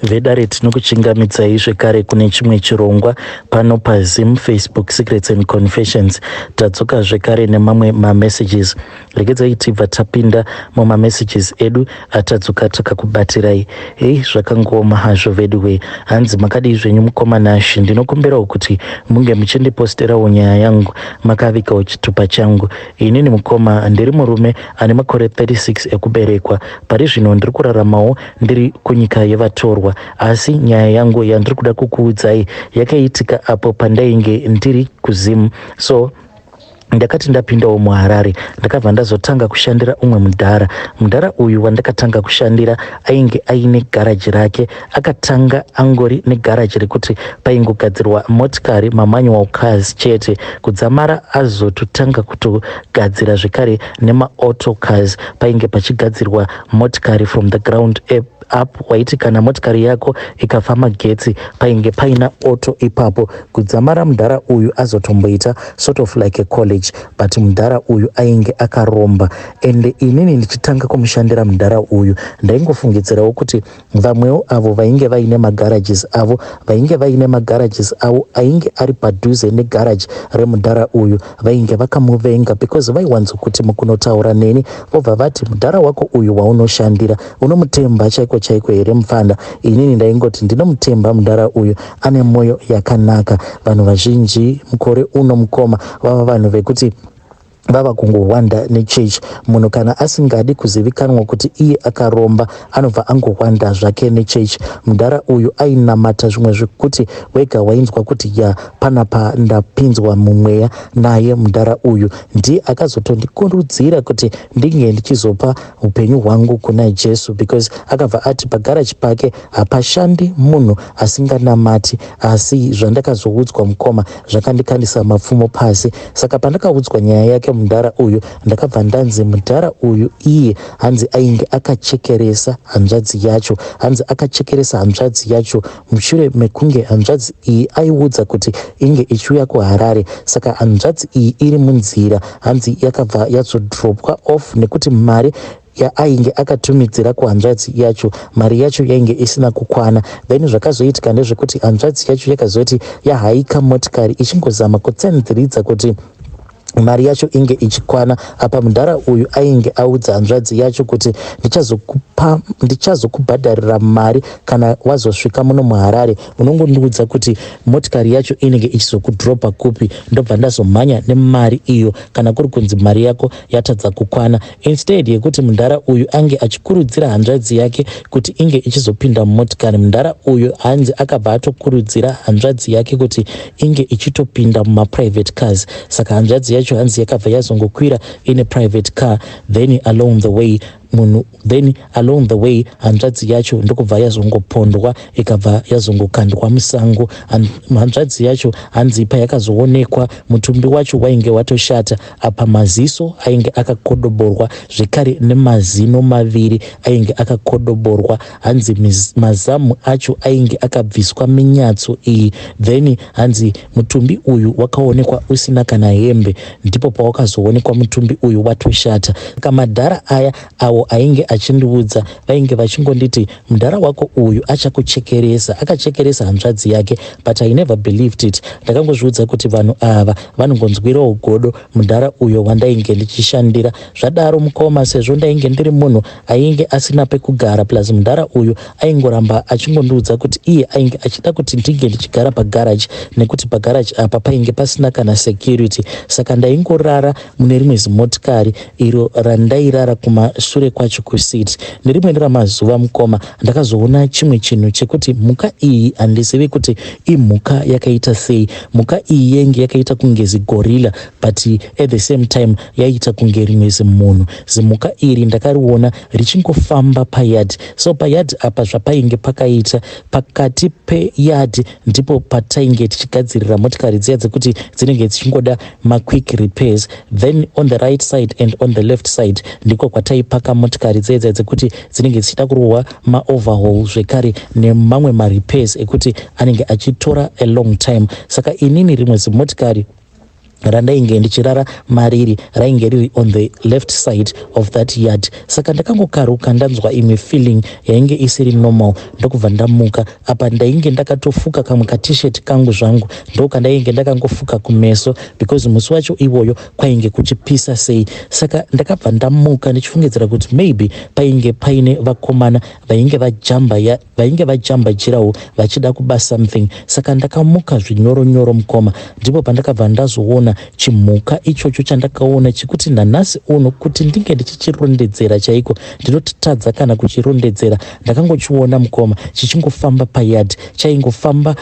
Vedare tinokuchingamidzai zvekare kune chimwe chirongwa pano paZim Facebook Secrets and Confessions. Tadzoka zvekare nemamwe mamessages. Regedzai tibva tapinda mumamessages edu atadzoka takakubatirai. Hei, zvakangoma hazvo veduwe. Hanzi makadii zvenyu mukomana Shi, ndinokumbirawo kuti munge muchindiposterawo nyaya yangu makavikawo chitupa changu. Inini mukoma ndiri murume ane makore 36 ekuberekwa. Pari zvino ndiri kuraramawo ndiri kunyika yevatorwa, asi nyaya yangu yandiri kuda kukuudzai yakaitika apo pandainge ndiri kuZim. So ndakati ndapindawo muHarare ndakabva ndazotanga kushandira umwe mudhara uyu wandakatanga kushandira ainge aine garaji rake. Akatanga angori negaraji rekuti paingogadzirwa motikari manual cars chete, kudzamara azototanga kutogadzira zvekare nemaauto cars. Painge pachigadzirwa motikari from the ground up, waiti kana motikari yako ikafa magetsi painge paina auto ipapo. Kudzamara mudhara uyu azotomboita sort of like a college, but mudhara uyu ainge akaromba. Ende inini ndichitanga kumushandira mudhara uyu ndaingofungidzirawo kuti vamwewo avo vainge vaine magarages avo ainge ari padhuze negaraji remudhara uyu vainge vakamuvenga, because vaiwanzokuti mukunotaura neni vobva vati mudhara wako uyu waunoshandira unomutemba chaiko here mufanda. Inini ndaingoti ndinomutemba mudhara uyu, ane mwoyo yakanaka. Vanhu vazhinji mukore uno mukoma vava vanhu vekuti vava kungohwanda nechechi. Munhu kana asingadi kuzivikanwa kuti iye akaromba anobva angohwanda zvake nechechi. Mudhara uyu ainamata zvimwe zvekuti wega wainzwa kuti ya panapa ndapinzwa mumweya naye. Mudhara uyu ndiye akazotondikurudzira kuti ndinge ndichizopa upenyu hwangu kuna Jesu, because akabva ati pagaraji pake hapashandi munhu asinganamati. Asi zvandakazoudzwa mukoma zvakandikandisa mapfumo pasi. Saka pandakaudzwa nyaya yake mudhara uyu ndakabva ndanzi mudhara uyu iye hanzi ainge akachekeresa hanzvadzi yacho mushure mekunge hanzvadzi iyi aiudza kuti inge ichiuya kuHarare. Saka hanzvadzi iyi iri munzira, hanzi yakabva yazodropwa off nekuti mari ainge akatumidzira kuhanzvadzi yacho, mari yacho yainge isina kukwana. Then zvakazoitika ndezvekuti hanzvadzi yacho yakazoti yahaika motikari ichingozama kutsenziridza kuti mari yacho inge ichikwana. Apa mudhara uyu ainge audza hanzvadzi yacho kuti ndichazokubhadharira mari kana wazosvika muno muHarare, unongondiudza kuti motikari yacho inenge ichizokudropa kupi, ndobva ndazomhanya nemari iyo kana kuri kunzi mari yako yatadza kukwana. Instead yekuti mudhara uyu ange achikurudzira hanzvadzi yake kuti inge ichizopinda mumotikari, mudhara uyu hanzi akabva atokurudzira hanzvadzi yake kuti inge ichitopinda mumaprivate cars. Saka hanzvadzi yacho hanzi yakabva yazongokwira in a private car, then along the way hanzvadzi yacho ndokubva yazongopondwa ikabva yazongokandwa musango. Hanzvadzi yacho hanzi payakazoonekwa mutumbi wacho wainge watoshata, apa maziso ainge akakodoborwa zvekare nemazino maviri ainge akakodoborwa. Hanzi mazamu acho ainge akabviswa minyatso iyi. Then hanzi mutumbi uyu wakaonekwa usina kana hembe, ndipo pawakazoonekwa mutumbi uyu watoshata. Kamadhara aya awo ainge achindiudza vainge vachingonditi mudhara wako uyu akachekeresa hanzvadzi yake, but I never believed it. Ndakangozviudza kuti vanhu ava vanongonzwirawo godo mudhara uyo wandainge ndichishandira. Zvadaro mukoma, sezvo ndainge ndiri munhu ainge asina pekugara, plus mudhara uyu aingoramba achingondiudza kuti iye ainge achida kuti ndinge ndichigara pagaraji, nekuti pagaraji apa painge pasina kana security. Saka ndaingorara mune rimwe zimotikari iro randairara kumashure kwacho kusiti. Nerimwe ramazuva mukoma ndakazoona chimwe chinhu chekuti mhuka iyi handizivi kuti imhuka yakaita sei. Mhuka iyi yenge yakaita kunge zigorilla, but at the same time yaita kunge rimwe zimunhu. Zimhuka iri ndakariona richingofamba payadi. So payadi apa zvapainge pakaita pakati peyadi ndipo patainge tichigadzirira motikari dziya dzekuti dzinenge dzichingoda quick repairs. Then on the right side and on the left side ndiko kwataipaka motikari dzedza dzekuti dzinenge dzichida kurohwa maoverhaul zvekare nemamwe marepairs ekuti anenge achitora a long time. Saka inini rimwe zimotikari randainge ndichirara mariri rainge riri on the left side of that yard. Saka ndakangokaruka ndanzwa imwe feeling yainge isiri normal, ndokubva ndamuka. Apa ndainge ndakatofuka kamwe katisheti kangu zvangu, ndokandainge ndakangofuka kumeso because musi wacho iwoyo kwainge kuchipisa sei. Saka ndakabva ndamuka ndichifungidzira kuti maybe painge paine vakomana vainge vajamba jirawo vachida kuba something. Saka ndakamuka zvinyoronyoro mukoma, ndipo pandakabva ndazoona chimhuka ichocho chandakaona chikuti nanhasi uno kuti ndinge ndichichirondedzera chaiko ndinotadza kana kuchirondedzera. Ndakangochiona mukoma chichingofamba payadi, chaingofamba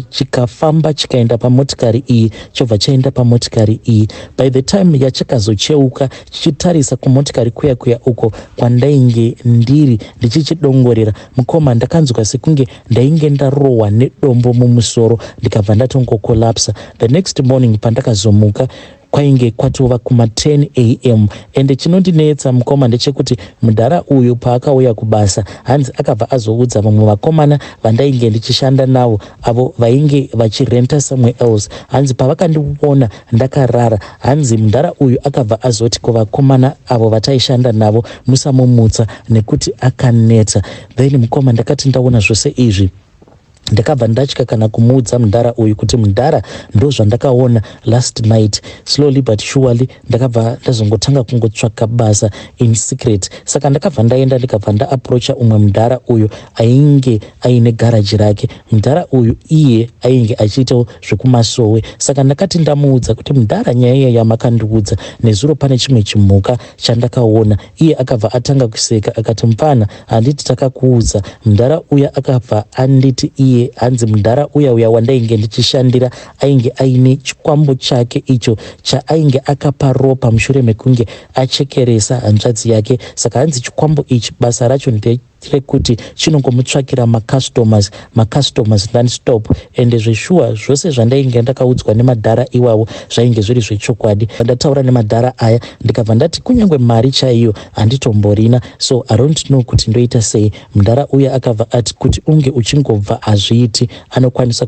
chikafamba chikaenda pamotikari iyi chobva chaenda pamotikari iyi. By the time yachakazocheuka chichitarisa kumotikari kuya uko kwandainge ndiri ndichichidongorera mukoma, ndakanzwa sekunge ndainge ndarohwa nedombo mumusoro ndikabva ndatongokolapsa. The next morning pandakazomuka kwainge kwatova kuma 10 am ende chinondinetsa mukoma ndechekuti mudhara uyu paakauya kubasa hanzi akabva azoudza vamwe vakomana vandainge ndichishanda navo avo vainge vachirenta somewhere else. Hanzi pavakandiona ndakarara, hanzi mudhara uyu akabva azoti kuvakomana avo vataishanda navo musamumutsa nekuti akaneta. Then mukoma ndakati ndaona zvose izvi ndakabva ndatya kana kumuudza mudhara uyu kuti mudhara ndo zvandakaona last night. Slowly but surely ndakabva ndazongotanga kungotsvaka basa in secret. Saka ndakabva ndaenda ndikabva ndaapproacha umwe mudhara uyu ainge aine garaji rake. Mudhara uyu iye ainge achiitawo zvekumasowe. Saka ndakati ndamuudza kuti mudhara nyaya iya yamakandiudza nezuro pane chimwe chimhuka chandakaona. Iye akabva atanga kuseka akati mupana handiti takakuudza. Mudhara uya akabva anditi iye hanzi mudhara uya wandainge ndichishandira ainge aine chikwambo chake icho chaainge akapa ropa mushure mekunge achekeresa hanzvadzi yake. Saka hanzi chikwambo ichi basa racho nderekuti chinongomutsvakira macustomers non-stop. Ende zveshuwa zvose zvandainge ndakaudzwa nemadhara iwawo zvainge zviri zvechokwadi. Ndataura nemadhara aya ndikabva ndati kunyange mari chaiyo handitomborina, so I don't know kuti ndoita sei. Mudhara uya akabva ati kuti unge uchingobva hazviiti, anokwanisa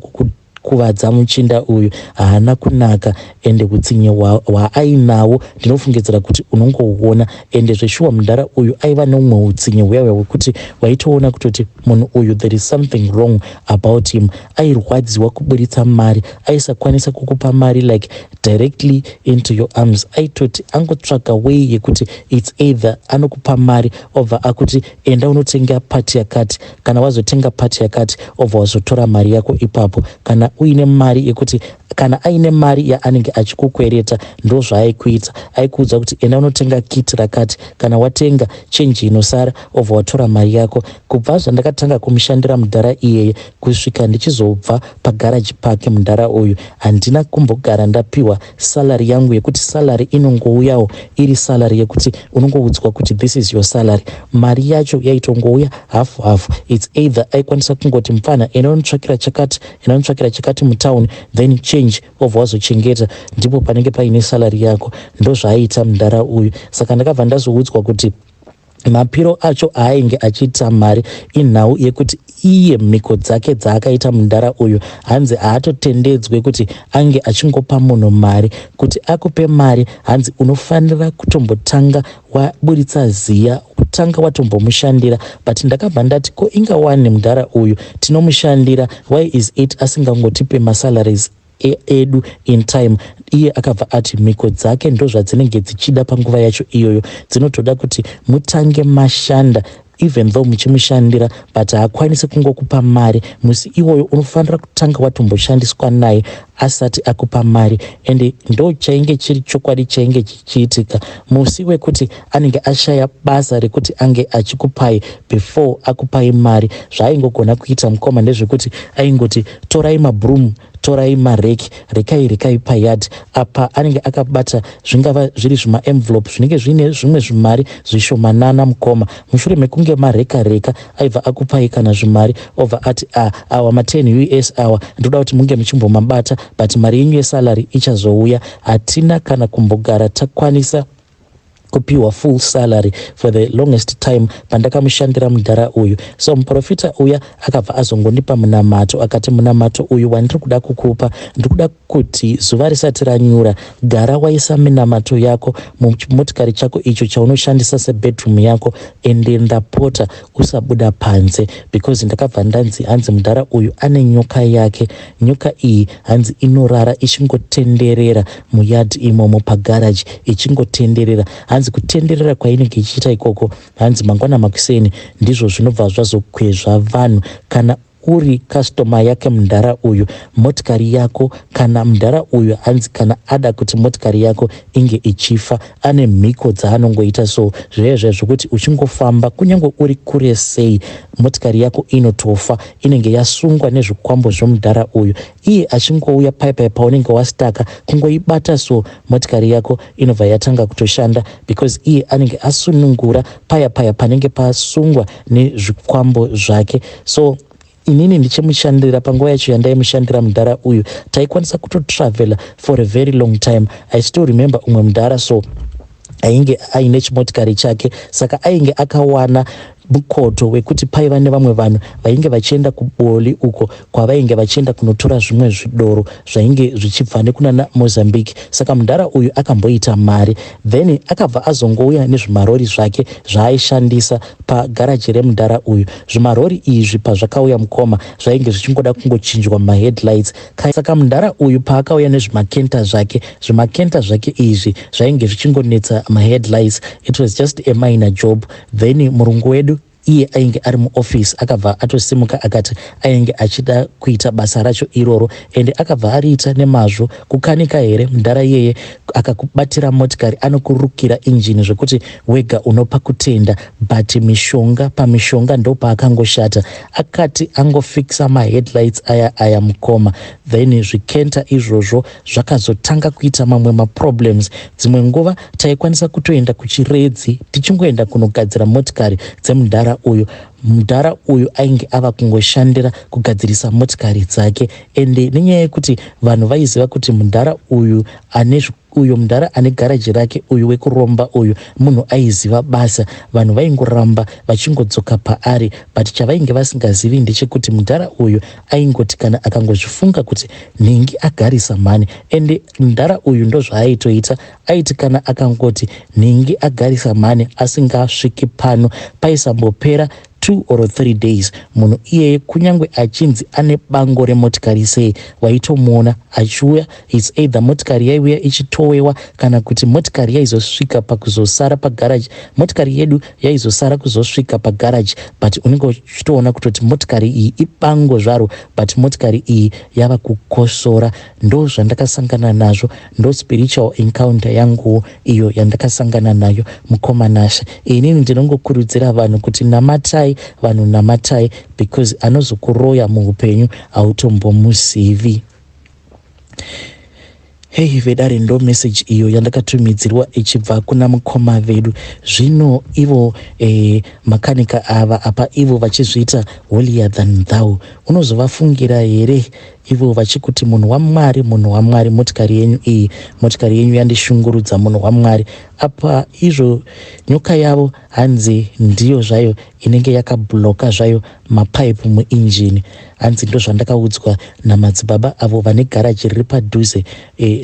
kuvadza muchinda uyu, haana kunaka. Ende utsinye hwaainawo ndinofungidzira kuti unongouona. Ende zveshuwa mudhara uyu aiva neumwe utsinye hwewe hwekuti waitoona kutoti munhu uyu there is something wrong about him. Airwadziwa kuburitsa mari, aisakwanisa kukupa mari like directly into your arms. Aitoti angotsvaga way yekuti it's either anokupa mari obva akuti enda unotenga pati yakati, kana wazotenga pati yakati obva wazotora mari yako ipapo. Kana uine mari yekuti kana aine mari yaanenge achikukwereta ndo zvaaikuita. Aikuudza kuti enda unotenga kiti rakati, kana watenga chenji inosara obva watora mari yako. Kubva zvandakatanga kumushandira mudhara iyeye kusvika ndichizobva pagaraji pake mudhara uyu, handina kumbogara ndapiwa salary yangu yekuti salary inongouyawo iri salary yekuti unongoudzwa kuti this is your salary. Mari yacho yaitongouya hafu. It's either aikwanisa kungoti mupana enda unotsvakira chakati mutown then change obva wazochengeta, ndipo panenge paine salary yako. Ndo zvaaita mudhara uyu. Saka ndakabva ndazoudzwa kuti mapiro acho ainge achiita mari inhau yekuti iye mhiko dzake dzaakaita mudhara uyu hanzi haatotendedzwe kuti ange achingopa munhu mari. Kuti akupe mari hanzi unofanira kutombotanga waburitsa ziya, kutanga watombomushandira. But ndakabva ndati ko ingawani mudhara uyu tinomushandira, why is it asingangotipe masalaries edu in time? Iye akabva ati mhiko dzake ndo zvadzinenge dzichida panguva yacho iyoyo, dzinotoda kuti mutange mashanda even though muchimushandira but haakwanisi kungokupa mari. Musi iwoyo unofanira kutanga watomboshandiswa naye asati akupa mari. Ende ndo chainge chiri chokwadi chainge chichiitika. Musi wekuti anenge ashaya basa rekuti ange achikupai before akupai mari, zvaaingogona kuita mukoma ndezvekuti aingoti torai mabhurumu, torai mareki, rekai payadi. Apa anenge akabata zvingava zviri zvimaenvelope zvinenge zvine zvimwe zvimari zvishomanana mukoma. Mushure mekunge mareka aibva akupai kana zvimari obva ati awa ma10 US awa ndoda kuti munge muchimbomabata, but mari yenyu yesalary ichazouya. Hatina kana kumbogara takwanisa kupiwa full salary for the longest time pandakamushandira mudhara uyu. So muprofita uya akabva azongonipa munamato akati, munamato uyu wandiri kuda kukupa ndiri kuda kuti zuva risati ranyura gara waisa minamato yako muchimotikari chako icho chaunoshandisa sebedroom yako ende ndapota usabuda panze, because ndakabva ndanzi hanzi mudhara uyu ane nyoka yake. Nyoka iyi hanzi inorara ichingotenderera muyadhi imomo pagaraji ichingotenderera. Hanzi kutenderera kwainenge ichiita ikoko hanzi mangwana makuseni ndizvo zvinobva zvazokwezva vanhu. Kana uri kastoma yake mudhara uyu, motikari yako kana mudhara uyu hanzi kana ada kuti motikari yako inge ichifa ane mhiko dzaanongoita. So zvezve zvokuti uchingofamba kunyange uri kure sei motikari yako inotofa, inenge yasungwa nezvikwambo zvomudhara uyu. Iye achingouya paipai paunenge wastaka kungoibata so motikari yako inobva yatanga kutoshanda, because iye anenge asunungura paya panenge pasungwa nezvikwambo zvake. So inini ndichimushandira panguva yacho yandaimushandira mudhara uyu taikwanisa kutotravela for a very long time. I still remember umwe mudhara so ainge aine chimotikari chake, saka ainge akawana mukoto wekuti paiva nevamwe vanhu vainge vachienda kuboli uko kwavainge vachienda kunotora zvimwe zvidoro zvainge zvichibva nekuna Mozambique. Saka mudhara uyu akamboita mari, then akabva azongouya nezvimarori zvake zvaaishandisa pagaraji remudhara uyu. Zvimarori izvi pazvakauya mukoma zvainge zvichingoda kungochinjwa maheadlights. Saka mudhara uyu paakauya nezvimakenta zvake, zvimakenta zvake izvi zvainge zvichingonetsa maheadlights. It was just a minor job. Then murungu wedu iye ainge ari muoffice akabva atosimuka akati ainge achida kuita basa racho iroro, ende akabva ariita nemazvo. Kukanika here mudhara iyeye akakubatira motikari anokurukira injini zvekuti wega unopa kutenda, but mishonga pamishonga ndo paakangoshata. Akati angofixa maheadlights aya mukoma, then zvikenta izvozvo zvakazotanga kuita mamwe maproblems. Dzimwe nguva taikwanisa kutoenda kuchiredzi tichingoenda kunogadzira motikari dzemudhara uyu. Mudhara uyu ainge ava kungoshandira kugadzirisa motikari dzake, ende nenyaya yekuti vanhu vaiziva kuti mudhara uyu mudhara ane garaji rake uyu wekuromba uyu munhu aiziva basa, vanhu vaingoramba vachingodzoka paari. But chavainge vasingazivi ndechekuti mudhara uyu aingoti kana akangozvifunga kuti nhingi agarisa mhani, ende mudhara uyu ndo zvaaitoita. Aiti kana akangoti nhingi agarisa mhani asingasviki pano paisambopera 2 or 3 days munhu iyeye kunyange achinzi ane bango remotikari sei waitomuona achiuya. It's either motikari yaiuya ichitowewa kana kuti motikari yaizosvika pakuzosara pagaraji. Motikari yedu yaizosara kuzosvika pagaraji, but unenge uchitoona kutoti motikari iyi ibango zvaro, but motikari iyi yava kukosora. Ndo zvandakasangana nazvo, ndo spiritual encounter yangu iyo yandakasangana nayo mukomanasha. Inini ndinongokurudzira vanhu kuti namatai vanhu namatai, because anozokuroya muupenyu autombomuzivi. Hey vedare, ndo message iyo yandakatumidzirwa ichibva kuna mukoma vedu. Zvino ivo makanika ava apa ivo vachizviita holier than thou. Unozovafungira here ivo vachikuti munhu waMwari, munhu waMwari, motikari yenyu yandishungurudza, munhu waMwari. Apa izvo nyoka yavo hanzi ndiyo zvayo inenge yakabloka zvayo mapaipu muinjini. Hanzi ndo zvandakaudzwa namadzibaba avo vane garaji riri padhuze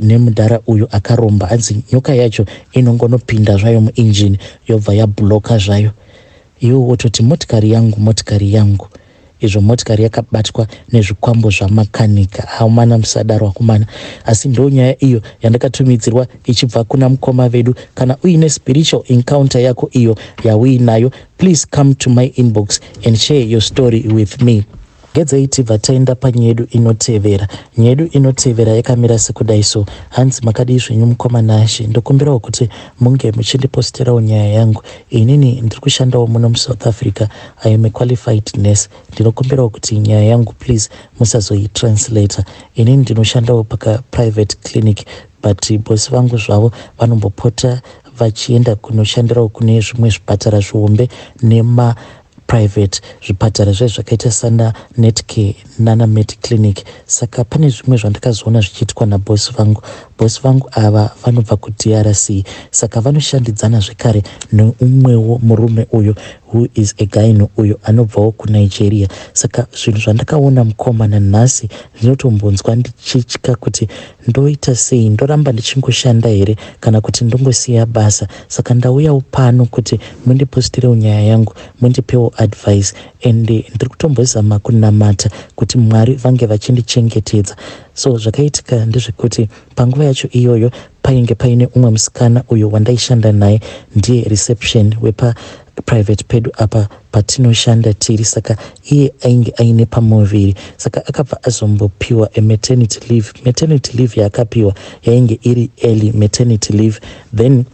nemudhara uyu akaromba. Hanzi nyoka yacho inongonopinda zvayo muinjini yobva yabloka zvayo. Iwo wototi motikari yangu. Izvo motikari yakabatwa nezvikwambo zvamakanika. Haumana musadaro wakumana. Asi ndo nyaya iyo yandakatumidzirwa ichibva kuna mukoma vedu. Kana uine spiritual encounter yako iyo yauinayo, please come to my inbox and share your story with me. Gedzaiti vataenda panyedu inotevera. Nyedu inotevera yakamira sekudai so. Hanzi makadi zvenyu mukoma nashe. Ndokumbirawo kuti munge muchindiposterawo nyaya yangu. Inini ndiri kushandawo muno muSouth Africa. I am a qualified nurse. Ndinokumbirawo kuti nyaya yangu please musazoitranslator. Inini ndinoshandawo paka private clinic, but bosi vangu zvavo vanombopota vachienda kunoshandirawo kune zvimwe zvipatara zvihombe nema private zvipatara zvakaita sana Netcare nana Med Clinic. Saka pane zvimwe zvandakazoona zvichiitwa nabosi vangu, bosi vangu ava vanobva kuDRC, saka vanoshandidzana zvekare neumwewo murume uyo who is a guy uyo anobvawo kuNigeria. Saka zvinhu zvandakaona mukomana nhasi ndinotombonzwa ndichitya kuti ndoita sei, ndoramba ndichingoshanda here kana kuti ndongosiya basa. Saka ndauyawo pano kuti mundipostirewo nyaya yangu, mundipewo advice, ende ndiri kutombozama kunamata kuti Mwari vange vachindichengetedza. So zvakaitika ndezvekuti panguva yacho iyoyo painge paine umwe musikana uyo wandaishanda naye, ndiye reception wepa private pedu apa patinoshanda tiri. Saka iye ainge aine pamuviri, saka akabva azombopiwa a maternity leave. Maternity leave yaakapiwa yainge iri early maternity leave. Then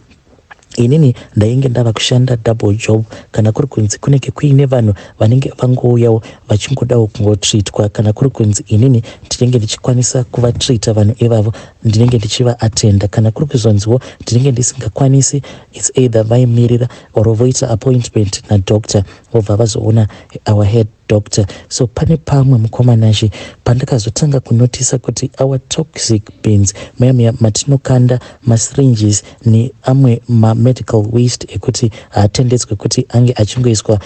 inini ndainge ndava kushanda double job, kana kuri kunzi kunenge kuine vanhu vanenge vangouyawo vachingodawo kungotreatwa, kana kuri kunzi inini ndinenge ndichikwanisa kuvatreata vanhu ivavo, ndinenge ndichivaatenda. Kana kuri kuzonziwo ndinenge ndisingakwanisi, it's either vaimirira or voita appointment nadoctor vobva vazoona our head doctor. So pane pamwe mukomanashi pandakazotanga kunotisa kuti our toxic bins, maya matinokanda masyringes neamwe medical waste ekuti haatendedzwe kuti ange achingoiswa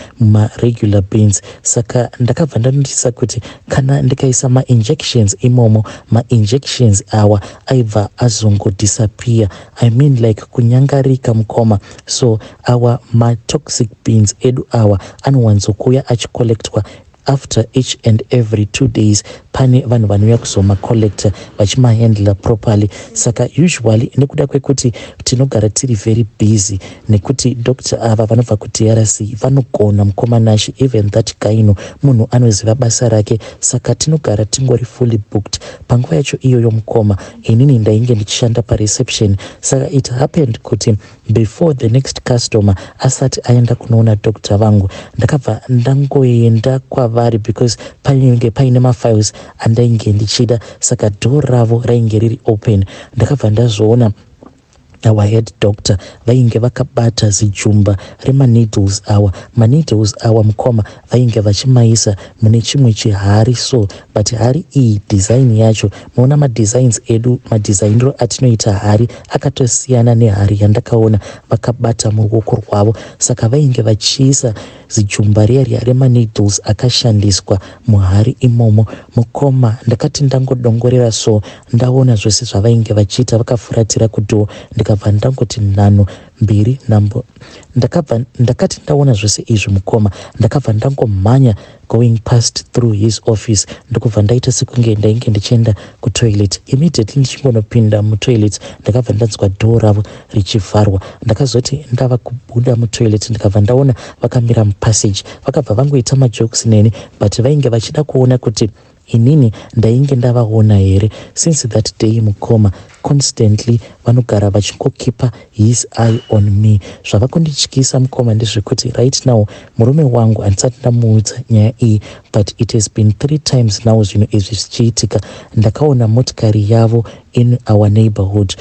regular bins. Saka ndakabva ndanotisa kuti kana ndikaisa ma-injections imomo, ma-injections awa aibva azongodisappear, I mean like kunyangarika mukoma. So our ma-toxic bins edu awa anowanzokuya achicollectwa after each and every 2 days. Pane vanhu vanouya kuzomacollecta vachimahandla properly. Saka usually nekuda kwekuti tinogara tiri very busy, nekuti doctor ava vanobva kuDRC vanogona mukomanashi, even that guy munhu anoziva basa rake. Saka tinogara tingori fully booked. Panguva yacho iyoyo mukoma inini ndainge ndichishanda pareception. Saka it happened kuti before the next customer asati aenda kunoona doctor vangu, ndakabva ndangoenda kwavari because painge paine mafiles andainge ndichida. Saka door ravo rainge riri open. Ndakabva ndazoona our head doctor vainge vakabata zijumba rema-needles awa. Ma-needles awa mukoma vainge vachimaisa mune chimwe chihari. So but hari iyi design yacho, muona madesigns edu, madesignero atinoita hari akatosiyana nehari yandakaona vakabata muruoko rwavo. Saka vainge vachiisa zijumba riya rema-needles akashandiswa muhari imomo. Mukoma ndakati ndangodongorera, so ndaona zvose zvavainge vachiita vakafuratira kudhoo. Ndakabva ndangoti nhano mbiri nambo, ndakati ndaona zvose izvi mukoma, ndakabva ndangomhanya going past through his office. Ndokubva ndaita sekunge ndainge ndichienda kutoilet. Immediately ndichingonopinda mutoilet ndakabva ndanzwa dhoo ravo richivharwa. Ndakazoti ndava kubuda mutoilet ndikabva ndaona vakamira mupassage. Vakabva vangoita majokes neni, but vainge vachida kuona kuti inini ndainge ndavaona here. Since that day mukoma constantly vanogara vachingokipa his eye on me. Zvava kundityisa mukoma ndezvekuti right now murume wangu handisati ndamuudza nyaya iyi, but it has been 3 times now zvinhu izvi zvichiitika. Ndakaona motikari yavo in our neighborhood.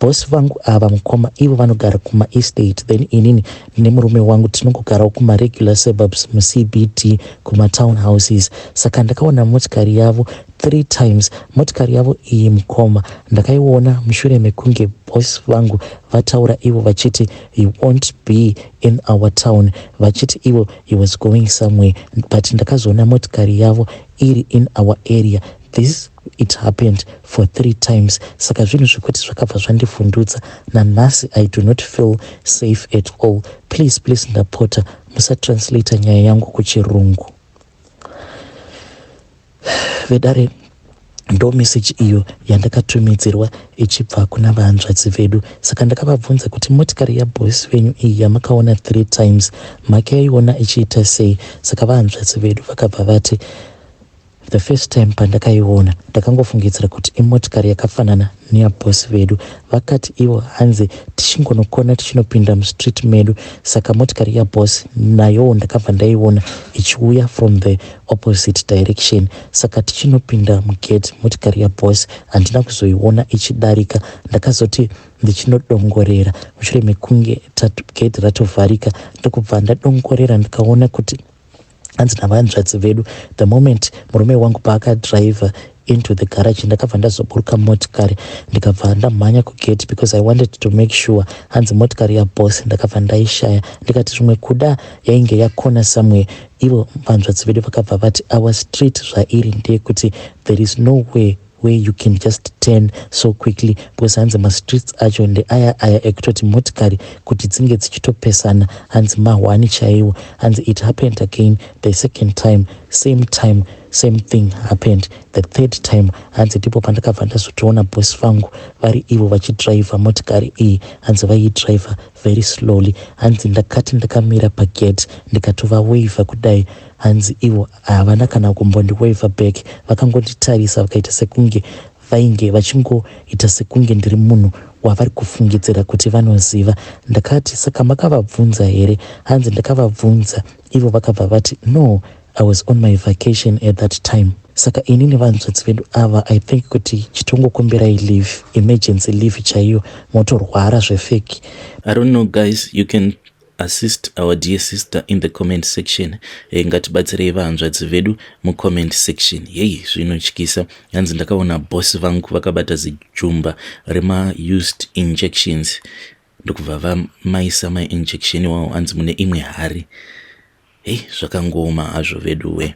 Bosi vangu ava mukoma ivo vanogara kuma-estate, then inini nemurume wangu tinongogarawo kuma-regular suburbs, mu-CBD, kuma-townhouses. Saka ndakaona motikari yavo 3 times. Motikari yavo iyi mukoma ndakaiona mushure mekunge bosi vangu vataura ivo vachiti he won't be in our town, vachiti ivo he was going somewhere, but ndakazoona motikari yavo iri in our area. This it happened for 3 times. Saka zvinhu zvekuti zvakabva zvandifundudza. Nanhasi I do not feel safe at all. Please ndapota musatranslate nyaya yangu kuchirungu. Vedare ndo message iyo yandakatumidzirwa ichibva kuna vahanzvadzi vedu. Saka ndakavabvunza kuti motikari yabosi venyu iyi yamakaona 3 times makaiona ichiita sei. Saka vahanzvadzi vedu vakabva vati the first time pandakaiona ndakangofungidzira kuti imotikari yakafanana neyabosi vedu. Vakati ivo hanzi tichingonokona tichinopinda mustreet medu. Saka motikari yabosi nayo ndakabva ndaiona ichiuya from the opposite direction. Saka tichinopinda mugate motikari yabosi handina kuzoiona ichidarika. Ndakazoti ndichinodongorera mushure mekunge gate ratovharika, ndokubva ndadongorera ndikaona kuti hanzi navahanzvadzi vedu the moment murume wangu paakadhiraivha into the garage. Ndakabva ndazoburuka motikari ndikabva ndamhanya kugate because I wanted to make sure hanzi motikari yaboss ndakabva ndaishaya. Ndikati zvimwe kuda yainge yakona somewhere. Ivo vanzvadzi vedu vakabva vati our street zvairi ndeyekuti there is no way where you can just turn so quickly because hanzi ma-streets acho ndeaya ekutoti motikari kuti dzinge dzichitopesana hanzi mahwani chaiwo. Hanzi it happened again the second time, same thing happened the third time. Hanzi ndipo pandakabva ndazotoona bosi vangu vari ivo vachidriver motikari iyi, hanzi vaidriver very slowly. Hanzi ndakati ndakamira pagate ndikatovawavha kudai, hanzi ivo havana kana kumbondiwavha back, vakangonditarisa vakaita sekunge vainge vachingoita sekunge ndiri munhu wavari kufungidzira kuti vanoziva. Ndakati saka makavabvunza here? Hanzi ndakavabvunza, ivo vakabva vati no, I was on my vacation at that time. Saka inini vanzvadzi vedu ava I think kuti chitongokumbirai leave, emergency leave chaiyo, motorwara zvefeki. I don't know guys, you can assist our dear sister in the comment section. Ngatibatsirei vahanzvadzi vedu mucomment section. Yei zvinotyisa. Hanzi ndakaona boss vangu vakabata zijumba rema used injections ndokubva vamaisa ma injection wavo hanzi mune imwe hari. Zvakangoma hazvo veduwe.